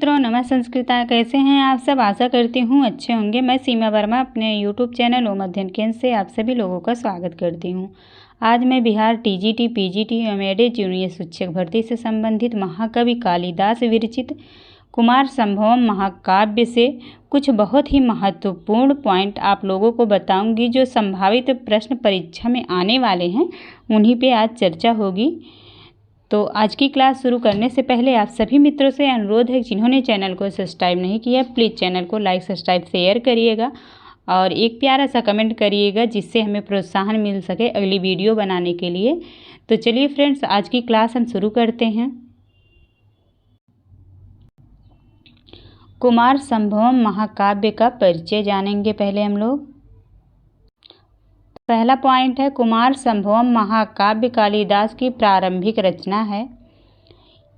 मित्रों, नमः संस्कृता। कैसे हैं आप सब? आशा करती हूँ अच्छे होंगे। मैं सीमा वर्मा अपने यूट्यूब चैनल ओम अध्ययन केंद्र से आप सभी लोगों का स्वागत करती हूँ। आज मैं बिहार टीजीटी, पीजीटी एवं एडेड जूनियर शिक्षक भर्ती से संबंधित महाकवि कालिदास विरचित कुमार संभवम महाकाव्य से कुछ बहुत ही महत्वपूर्ण पॉइंट आप लोगों को बताऊंगी, जो संभावित प्रश्न परीक्षा में आने वाले हैं। उन्हीं पे आज चर्चा होगी। तो आज की क्लास शुरू करने से पहले आप सभी मित्रों से अनुरोध है, जिन्होंने चैनल को सब्सक्राइब नहीं किया, प्लीज़ चैनल को लाइक, सब्सक्राइब, शेयर करिएगा और एक प्यारा सा कमेंट करिएगा, जिससे हमें प्रोत्साहन मिल सके अगली वीडियो बनाने के लिए। तो चलिए फ्रेंड्स, आज की क्लास हम शुरू करते हैं। कुमार संभवम महाकाव्य का परिचय जानेंगे पहले हम लोग। पहला पॉइंट है, कुमार संभवम महाकाव्य कालिदास की प्रारंभिक रचना है।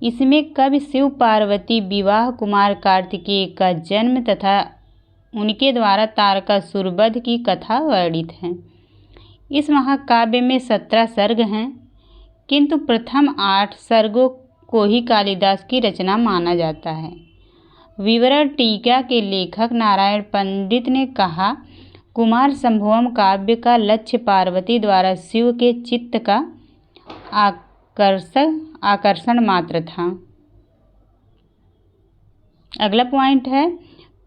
इसमें कवि शिव पार्वती विवाह, कुमार कार्तिकेय का जन्म तथा उनके द्वारा तारकासुर वध की कथा वर्णित है। इस महाकाव्य में 17 सर्ग हैं, किंतु प्रथम 8 सर्गों को ही कालिदास की रचना माना जाता है। विवरण टीका के लेखक नारायण पंडित ने कहा, कुमार संभवम काव्य का लक्ष्य पार्वती द्वारा शिव के चित्त का आकर्षण मात्र था। अगला पॉइंट है,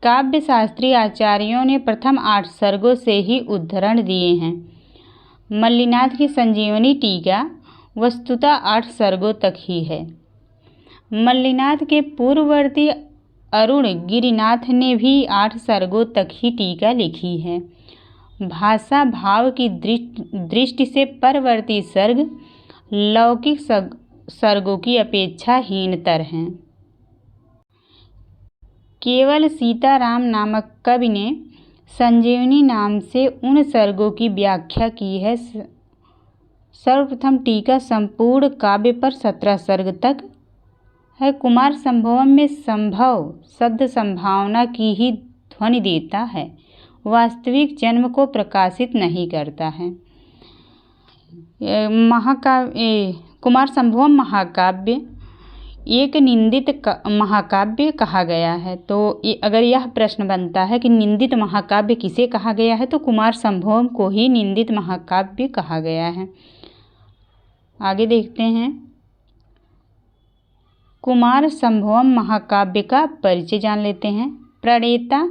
काव्य शास्त्री आचार्यों ने प्रथम 8 सर्गों से ही उद्धरण दिए हैं। मल्लिनाथ की संजीवनी टीका वस्तुतः 8 सर्गों तक ही है। मल्लिनाथ के पूर्ववर्ती अरुण गिरिनाथ ने भी 8 सर्गों तक ही टीका लिखी है। भाषा भाव की दृष्टि से परवर्ती सर्ग लौकिक सर्गों की अपेक्षा हीनतर हैं। केवल सीताराम नामक कवि ने संजीवनी नाम से उन सर्गों की व्याख्या की है। सर्वप्रथम टीका संपूर्ण काव्य पर 17 सर्ग तक है। कुमार संभवम में संभव शब्द संभावना की ही ध्वनि देता है, वास्तविक जन्म को प्रकाशित नहीं करता है। कुमार संभवम महाकाव्य एक निंदित महाकाव्य कहा गया है। तो अगर यह प्रश्न बनता है कि निंदित महाकाव्य किसे कहा गया है, तो कुमार संभवम को ही निंदित महाकाव्य कहा गया है। आगे देखते हैं, कुमार संभवम महाकाव्य का परिचय जान लेते हैं। प्रणेता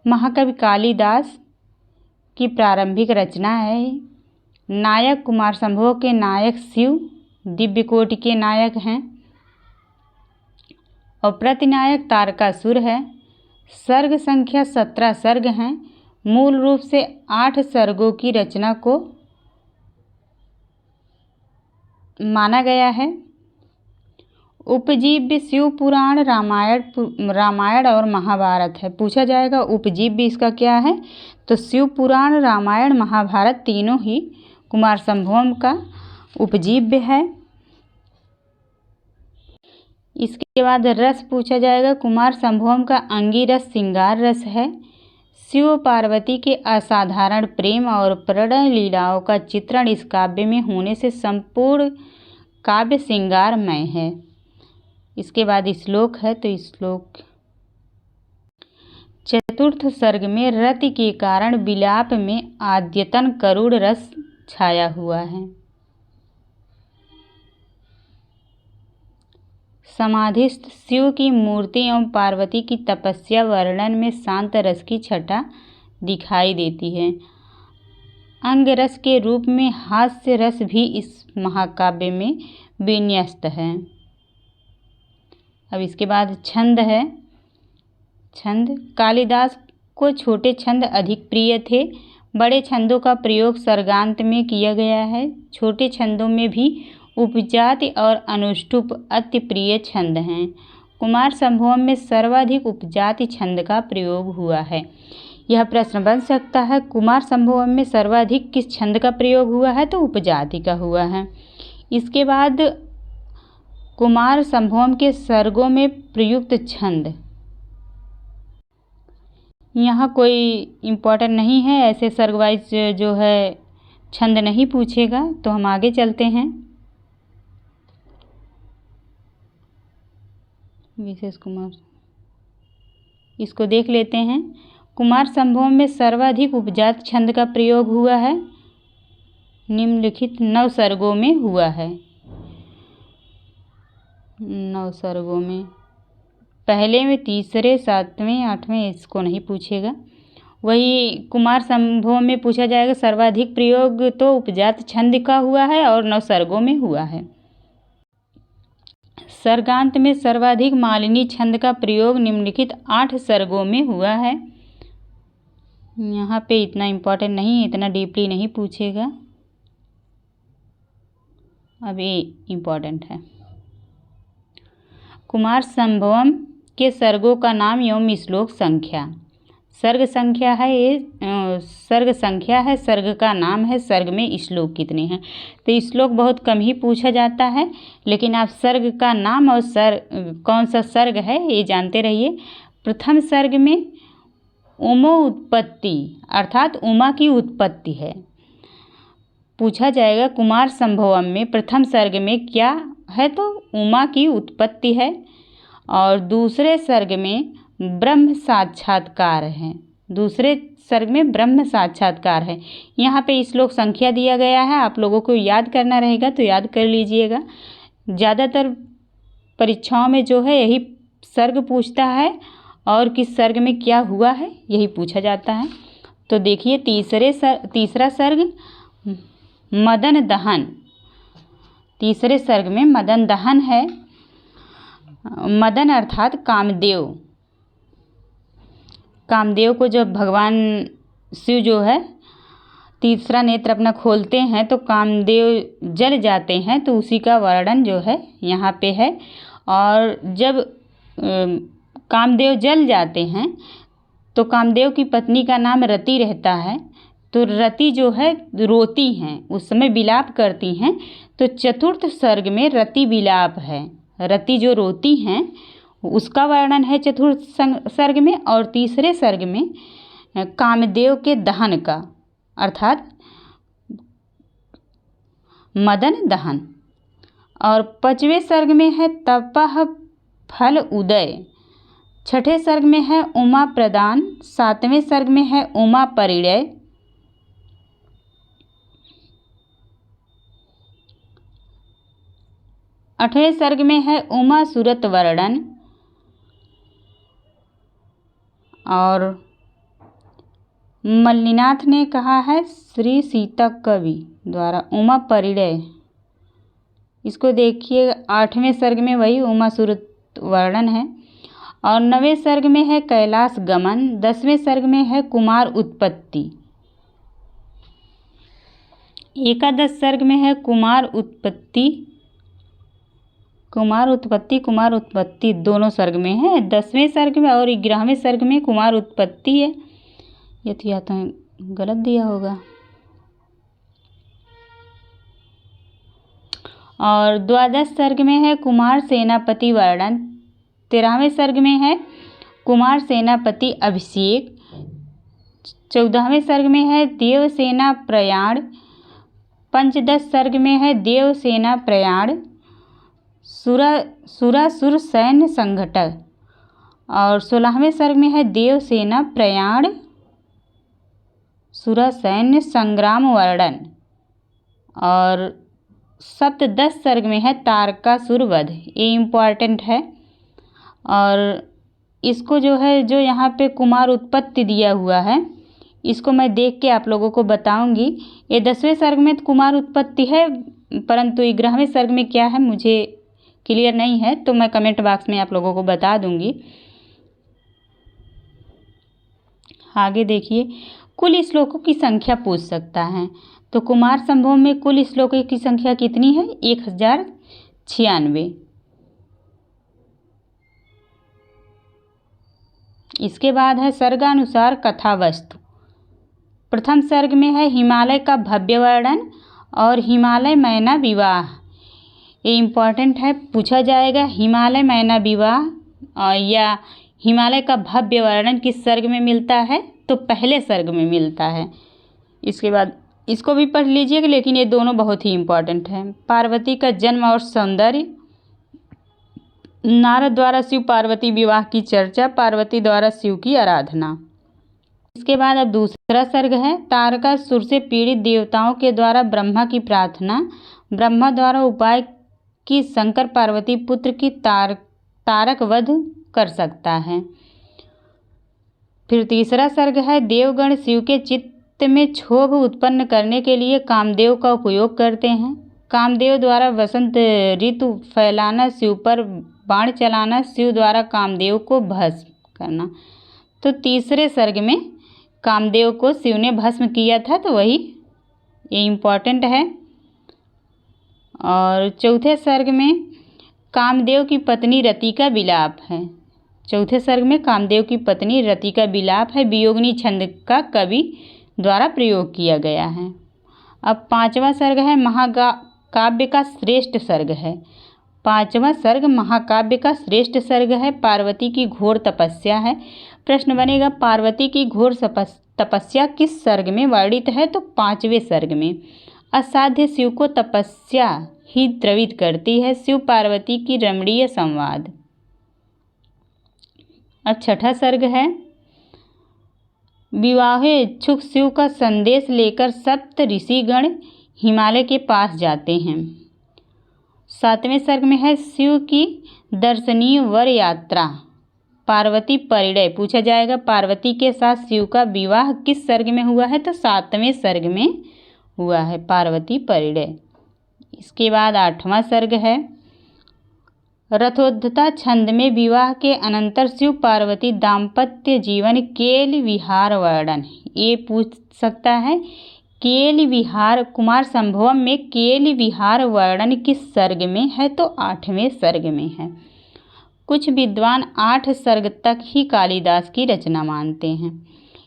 महाकवि कालिदास की प्रारंभिक रचना है। नायक कुमार संभव के नायक शिव दिव्यकोटि के नायक हैं और प्रतिनायक तारकासुर है। सर्ग संख्या 17 सर्ग हैं। मूल रूप से 8 सर्गों की रचना को माना गया है। उपजीव्य शिव पुराण, रामायण और महाभारत है। पूछा जाएगा उपजीव्य इसका क्या है, तो शिव पुराण, रामायण, महाभारत तीनों ही कुमार संभवम का उपजीव्य है। इसके बाद रस पूछा जाएगा। कुमार संभवम का अंगी रस श्रृंगार रस है। शिव पार्वती के असाधारण प्रेम और प्रणय लीलाओं का चित्रण इस काव्य में होने से संपूर्ण काव्य श्रृंगारमय है। इसके बाद श्लोक है, तो श्लोक चतुर्थ सर्ग में रति के कारण विलाप में आद्यतन करुण रस छाया हुआ है। समाधिस्थ शिव की मूर्ति एवं पार्वती की तपस्या वर्णन में शांत रस की छटा दिखाई देती है। अंग रस के रूप में हास्य रस भी इस महाकाव्य में विन्यस्त है। अब इसके बाद छंद है। छंद कालिदास को छोटे छंद अधिक प्रिय थे। बड़े छंदों का प्रयोग सर्गांत में किया गया है। छोटे छंदों में भी उपजाति और अनुष्टुप अति प्रिय छंद हैं। कुमार संभवम में सर्वाधिक उपजाति छंद का प्रयोग हुआ है। यह प्रश्न बन सकता है, कुमार संभवम में सर्वाधिक किस छंद का प्रयोग हुआ है, तो उपजाति का हुआ है। इसके बाद कुमार संभवम के सर्गों में प्रयुक्त छंद, यहाँ कोई इम्पोर्टेंट नहीं है, ऐसे सर्ग वाइज जो है छंद नहीं पूछेगा। तो हम आगे चलते हैं। विशेष कुमार इसको देख लेते हैं। कुमार संभव में सर्वाधिक उपजात छंद का प्रयोग हुआ है, निम्नलिखित 9 सर्गों में हुआ है। 9 सर्गों में, पहले में, तीसरे, 7वें, 8वें इसको नहीं पूछेगा। वही कुमार संभव में पूछा जाएगा सर्वाधिक प्रयोग तो उपजात छंद का हुआ है और 9 सर्गों में हुआ है। सर्गांत में सर्वाधिक मालिनी छंद का प्रयोग निम्नलिखित 8 सर्गों में हुआ है। यहाँ पे इतना इम्पोर्टेंट नहीं, इतना डीपली नहीं पूछेगा, अब ये इम्पोर्टेंट है। कुमार संभवम के सर्गों का नाम एवं श्लोक संख्या। सर्ग संख्या है ये, सर्ग संख्या है, सर्ग का नाम है, सर्ग में श्लोक कितने हैं। तो श्लोक बहुत कम ही पूछा जाता है, लेकिन आप सर्ग का नाम और कौन सा सर्ग है ये जानते रहिए। प्रथम सर्ग में उमो उत्पत्ति अर्थात उमा की उत्पत्ति है। पूछा जाएगा कुमार संभवम में प्रथम सर्ग में क्या है, तो उमा की उत्पत्ति है। और दूसरे सर्ग में ब्रह्म साक्षात्कार है, दूसरे सर्ग में ब्रह्म साक्षात्कार है। यहाँ पे श्लोक संख्या दिया गया है, आप लोगों को याद करना रहेगा तो याद कर लीजिएगा। ज़्यादातर परीक्षाओं में जो है यही सर्ग पूछता है और किस सर्ग में क्या हुआ है यही पूछा जाता है। तो देखिए तीसरा सर्ग मदन दहन। तीसरे सर्ग में मदन दहन है। मदन अर्थात कामदेव। कामदेव को जब भगवान शिव जो है तीसरा नेत्र अपना खोलते हैं तो कामदेव जल जाते हैं, तो उसी का वर्णन जो है यहाँ पे है। और जब कामदेव जल जाते हैं तो कामदेव की पत्नी का नाम रति रहता है, तो रति जो है रोती हैं, उस समय विलाप करती हैं। तो चतुर्थ सर्ग में रति विलाप है, रति जो रोती हैं उसका वर्णन है चतुर्थ सर्ग में। और तीसरे सर्ग में कामदेव के दहन का अर्थात मदन दहन। और 5वें सर्ग में है तपः फल उदय। 6ठे सर्ग में है उमा प्रदान। 7वें सर्ग में है उमा परिणय। 8वें सर्ग में है उमा सूरत वर्णन। और मल्लिनाथ ने कहा है श्री सीता कवि द्वारा उमा परिणय। इसको देखिए 8वें सर्ग में वही उमा सूरत वर्णन है। और 9वें सर्ग में है कैलाश गमन। 10वें सर्ग में है कुमार उत्पत्ति। एकादश सर्ग में है कुमार उत्पत्ति। कुमार उत्पत्ति दोनों सर्ग में है। 10वें सर्ग में और 11वें सर्ग में कुमार उत्पत्ति है। ये तो या तो गलत दिया होगा। और 12 सर्ग में है कुमार सेनापति वर्णन। 13वें सर्ग में है कुमार सेनापति अभिषेक। 14वें सर्ग में है देवसेना प्रयाण। पंचदश सर्ग में है देवसेना प्रयाण। सुरासुर सैन्य संघटन। और 16वें सर्ग में है देवसेना प्रयाण सुरा सैन्य संग्राम वर्णन। और सप्तदश सर्ग में है तारकासुर वध। ये इम्पॉर्टेंट है। और इसको जो है जो यहाँ पे कुमार उत्पत्ति दिया हुआ है इसको मैं देख के आप लोगों को बताऊंगी। ये 10वें सर्ग में तो कुमार उत्पत्ति है, परंतु 11वें सर्ग में क्या है मुझे क्लियर नहीं है, तो मैं कमेंट बॉक्स में आप लोगों को बता दूंगी। आगे देखिए कुल श्लोकों की संख्या पूछ सकता है। तो कुमार संभव में कुल श्लोकों की संख्या कितनी है? 1096। इसके बाद है सर्गानुसार कथा वस्तु। प्रथम सर्ग में है हिमालय का भव्य वर्णन और हिमालय मैना विवाह। ये इम्पॉर्टेंट है, पूछा जाएगा हिमालय मैना विवाह या हिमालय का भव्य वर्णन किस सर्ग में मिलता है? तो पहले सर्ग में मिलता है। इसके बाद इसको भी पढ़ लीजिएगा, लेकिन ये दोनों बहुत ही इम्पॉर्टेंट हैं। पार्वती का जन्म और सौंदर्य नारद द्वारा शिव पार्वती विवाह की चर्चा, पार्वती द्वारा शिव की आराधना। इसके बाद अब दूसरा सर्ग है, तारकासुर से पीड़ित देवताओं के द्वारा ब्रह्मा की प्रार्थना, ब्रह्मा द्वारा उपाय कि शंकर पार्वती पुत्र की तारक वध कर सकता है। फिर तीसरा सर्ग है, देवगण शिव के चित्त में क्षोभ उत्पन्न करने के लिए कामदेव का उपयोग करते हैं। कामदेव द्वारा वसंत ऋतु फैलाना, शिव पर बाण चलाना, शिव द्वारा कामदेव को भस्म करना। तो तीसरे सर्ग में कामदेव को शिव ने भस्म किया था, तो वही ये इम्पॉर्टेंट है। और चौथे सर्ग में कामदेव की पत्नी रति का विलाप है। चौथे सर्ग में कामदेव की पत्नी रति का विलाप है, वियोगिनी छंद का कवि द्वारा प्रयोग किया गया है। अब पांचवा सर्ग है, महाकाव्य का श्रेष्ठ सर्ग है। पांचवा सर्ग महाकाव्य का श्रेष्ठ सर्ग है, पार्वती की घोर तपस्या है। प्रश्न बनेगा, पार्वती की घोर तपस्या किस सर्ग में वर्णित है? तो पांचवें सर्ग में। असाध्य शिव को तपस्या ही द्रवित करती है, शिव पार्वती की रमणीय संवाद। अब छठा सर्ग है, विवाहे इच्छुक शिव का संदेश लेकर सप्त ऋषिगण हिमालय के पास जाते हैं। सातवें सर्ग में है, शिव की दर्शनीय वर यात्रा, पार्वती परिणय। पूछा जाएगा पार्वती के साथ शिव का विवाह किस सर्ग में हुआ है? तो सातवें सर्ग में हुआ है, पार्वती परिणय। इसके बाद आठवां सर्ग है, रथोद्धता छंद में विवाह के अनंतर शिव पार्वती दाम्पत्य जीवन केल विहार वर्णन। ये पूछ सकता है, केल विहार कुमार संभवम में केल विहार वर्णन किस सर्ग में है? तो आठवें सर्ग में है। कुछ विद्वान 8 सर्ग तक ही कालिदास की रचना मानते हैं।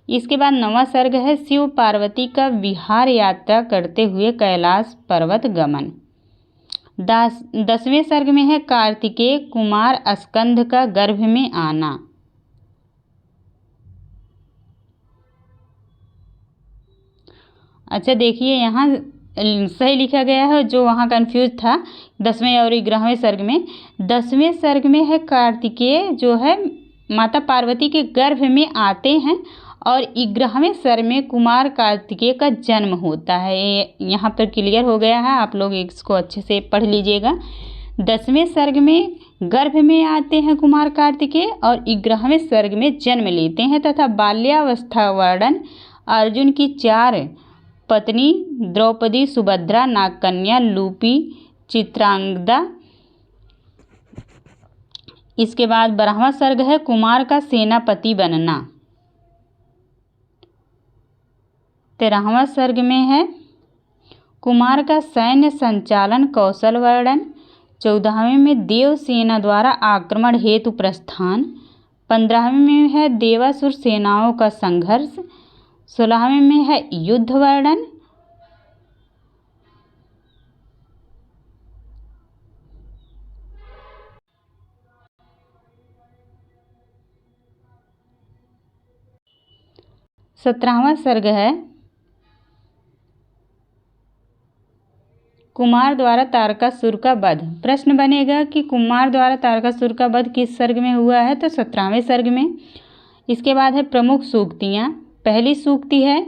इसके बाद 9वां सर्ग है, शिव पार्वती का विहार यात्रा करते हुए कैलाश पर्वत गमन। 10वें सर्ग में है, कार्तिकेय कुमार स्कंद का गर्भ में आना। अच्छा देखिए, यहाँ सही लिखा गया है, जो वहाँ कंफ्यूज था 10वें और 11वें सर्ग में। 10वें सर्ग में है, कार्तिकेय जो है माता पार्वती के गर्भ में आते हैं, और 11वें सर्ग में कुमार कार्तिकेय का जन्म होता है। ये यहाँ पर क्लियर हो गया है, आप लोग इसको अच्छे से पढ़ लीजिएगा। 10वें सर्ग में गर्भ में आते हैं कुमार कार्तिकेय, और 11वें सर्ग में जन्म लेते हैं, तथा बाल्यावस्था वर्णन अर्जुन की 4 पत्नी द्रौपदी, सुभद्रा, नागकन्या, लूपी, चित्रांगदा। इसके बाद 12वां सर्ग है, कुमार का सेनापति बनना। 13वां सर्ग में है, कुमार का सैन्य संचालन कौशल वर्णन। 14वें में देव सेना द्वारा आक्रमण हेतु प्रस्थान। 15वें में है, देवासुर सेनाओं का संघर्ष। 16वें में है, युद्ध वर्णन। 17वां सर्ग है, कुमार द्वारा तारकासुर का वध। प्रश्न बनेगा कि कुमार द्वारा तारकासुर का वध किस सर्ग में हुआ है? तो 17वें सर्ग में। इसके बाद है प्रमुख सूक्तियाँ। पहली सूक्ति है,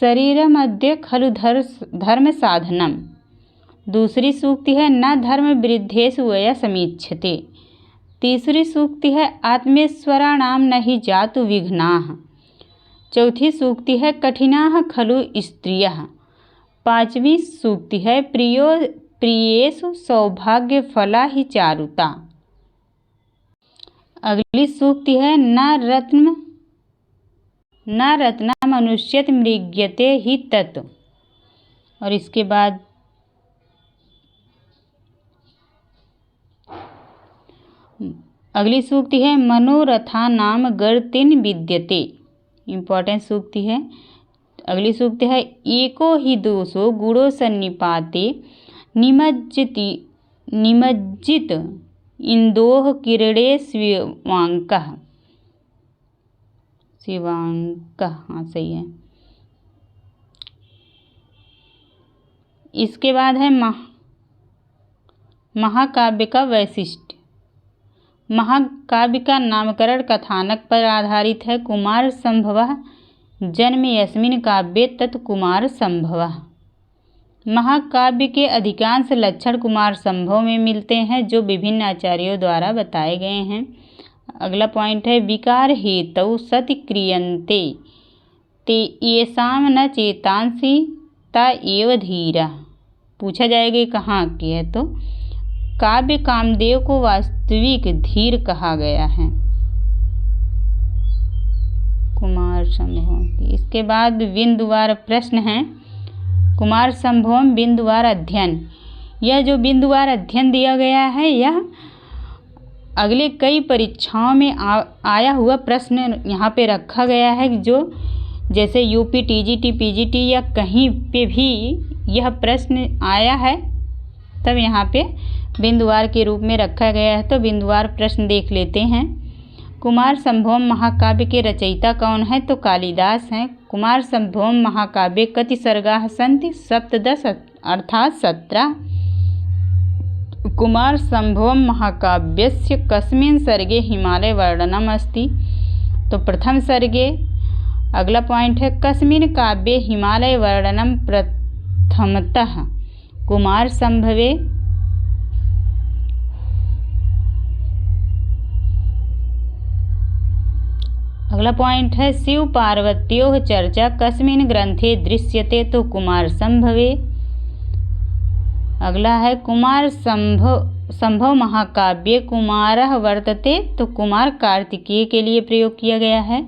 शरीरमद्य खलु धर्म साधनम। दूसरी सूक्ति है, न धर्म वृद्धेषु वया समीक्षते। तीसरी सूक्ति है, आत्मेश्वराणाम नहि जातु विघ्नाः। चौथी सूक्ति है, कठिनाः खलु स्त्रियः। 5वीं सूक्ति है, प्रियेषु सौभाग्य फला ही चारुता। अगली सूक्ति है, न रत्न मनुष्यत मृग्यते ही तत्। और इसके बाद अगली सूक्ति है, मनोरथा नाम गर्तिन विद्यते। इम्पॉर्टेंट सूक्ति है। अगली सूक्ति है, एको ही दोषो गुणो सन्निपाते निमज्जित इंदोह किरणे शिवांकः। हाँ सही है। इसके बाद है महाकाव्य का वैशिष्ट्य। महाकाव्य का नामकरण कथानक पर आधारित है। कुमार संभवः जन्म यस्मिन् काव्ये तत् कुमार संभवः। महाकाव्य के अधिकांश लक्षण कुमार संभव में मिलते हैं जो विभिन्न आचार्यों द्वारा बताए गए हैं। अगला पॉइंट है विकार हेतौ सति क्रियन्ते ते येषां न चेतांसि ता एव धीरा। पूछा जाएगा कहाँ की है, तो काव्य कामदेव को वास्तविक धीर कहा गया है, कुमार संभवम की। इसके बाद बिंदुवार प्रश्न है। कुमार संभवम बिंदुवार अध्ययन। यह जो बिंदुवार अध्ययन दिया गया है यह अगले कई परीक्षाओं में आया हुआ प्रश्न यहाँ पे रखा गया है, जो जैसे यूपी टीजीटी पीजीटी या कहीं पे भी यह प्रश्न आया है तब यहाँ पे बिंदुवार के रूप में रखा गया है। तो बिंदुवार प्रश्न देख लेते हैं। कुमार संभवम महाकाव्य के रचयिता कौन है, तो कालिदास हैं। कुमार संभवम महाकाव्ये कति सर्गाः सन्ति, सप्तदश अर्थात 17। कुमार संभवम महाकाव्यस्य कस्मिन् सर्गे हिमालय वर्णनम् अस्ति, तो प्रथम सर्गे। अगला पॉइंट है कस्मिन् काव्ये हिमालय वर्णनम् प्रथमतः कुमार संभवे। अगला पॉइंट है शिव पार्वत्योः चर्चा कस्मिन् ग्रंथे दृश्यते, तो कुमार संभवे। अगला है कुमार संभव महाकाव्ये कुमारः वर्तते, तो कुमार कार्तिकेय के लिए प्रयोग किया गया है।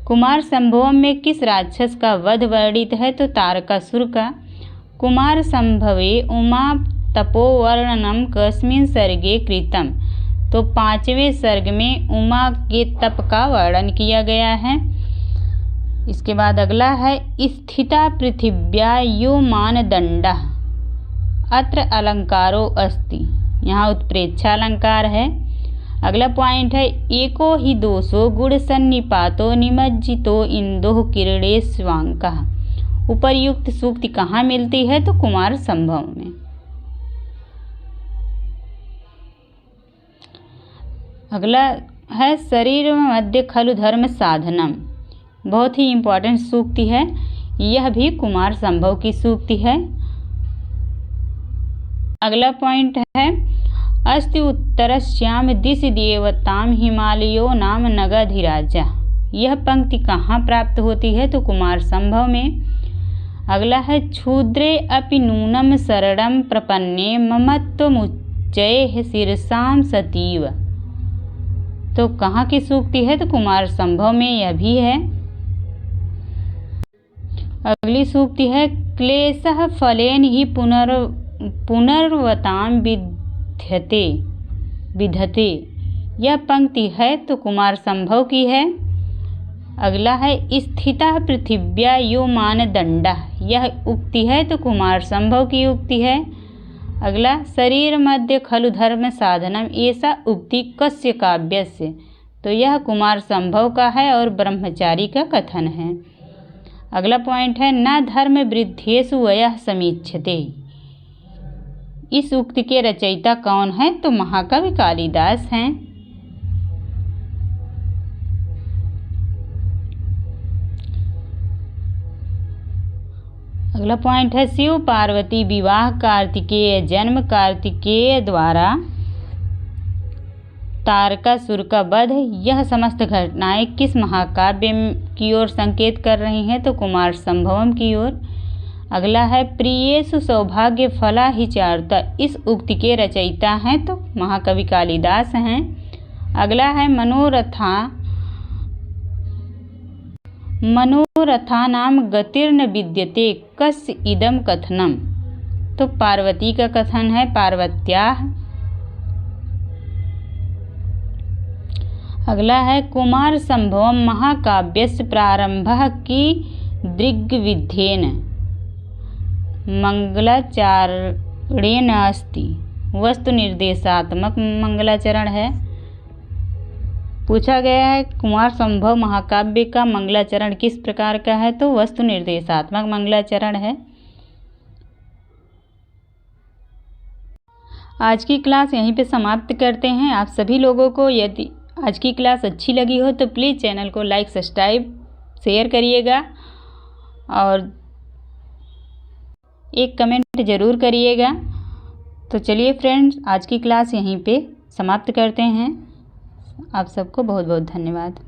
कुमार संभवम में किस राक्षस का वध वर्णित है, तो तारकासुर का। कुमार संभवे उमा तपोवर्णनम कस्मिन् सर्गे कृतम, तो 5वें सर्ग में उमा के तप का वर्णन किया गया है। इसके बाद अगला है स्थिता पृथिव्या यो मानदंडः अत्र अलंकारो अस्ति, यहाँ उत्प्रेक्षा अलंकार है। अगला पॉइंट है एको ही दोषो गुण सन्निपातो निमज्जितो इंदोः किरणे स्वांकः। उपर्युक्त सूक्ति कहाँ मिलती है, तो कुमार संभव में। अगला है शरीर मध्य खलु धर्म साधनम, बहुत ही इम्पोर्टेंट सूक्ति है, यह भी कुमार संभव की सूक्ति है। अगला पॉइंट है अस्ति उत्तरस्याम दिशि देवताम हिमालयो नाम नगाधिराजा। यह पंक्ति कहाँ प्राप्त होती है, तो कुमार संभव में। अगला है क्षुद्रे अपि नूनम शरणम प्रपन्ने ममत्वमुच्चैः शीर्षां सतीव, तो कहाँ की सूक्ति है, तो कुमार संभव में यह भी है। अगली सूक्ति है क्लेशः फलेन ही पुनर्वतां विधते, यह पंक्ति है तो कुमार संभव की है। अगला है स्थिता पृथिव्या यो मानदंडः, यह उक्ति है तो कुमार संभव की उक्ति है। अगला शरीर मध्य खलु धर्म साधनम, ऐसा उक्ति कस्य काव्यस्य, तो यह कुमार संभव का है और ब्रह्मचारी का कथन है। अगला पॉइंट है न धर्म वृद्धेषु वयः समीक्षते, इस उक्ति के रचयिता कौन है, तो महाकवि कालिदास हैं। अगला पॉइंट है शिव पार्वती विवाह कार्तिकेय जन्म, कार्तिकेय द्वारा तारकासुर का वध, यह समस्त घटनाएं किस महाकाव्य की ओर संकेत कर रही हैं, तो कुमार संभवम की ओर। अगला है प्रियेषु सौभाग्य फला ही चारुता, इस उक्ति के रचयिता हैं तो महाकवि कालिदास हैं। अगला है मनोरथानाम गतिर्न विद्यते कस्य इदम कथनम, तो पार्वती का कथन है, पार्वत्याः। अगला है कुमार संभवम महाकाव्यस्य प्रारंभः की दृग्विध्येन मंगलाचरणेन अस्ति, वस्तु निर्देशात्मक मंगलाचरण है। पूछा गया है कुमार संभव महाकाव्य का मंगलाचरण किस प्रकार का है, तो वस्तु निर्देशात्मक मंगलाचरण है। आज की क्लास यहीं पे समाप्त करते हैं। आप सभी लोगों को यदि आज की क्लास अच्छी लगी हो तो प्लीज़ चैनल को लाइक, सब्सक्राइब, शेयर करिएगा और एक कमेंट ज़रूर करिएगा। तो चलिए फ्रेंड्स, आज की क्लास यहीं पे समाप्त करते हैं। आप सबको बहुत बहुत धन्यवाद।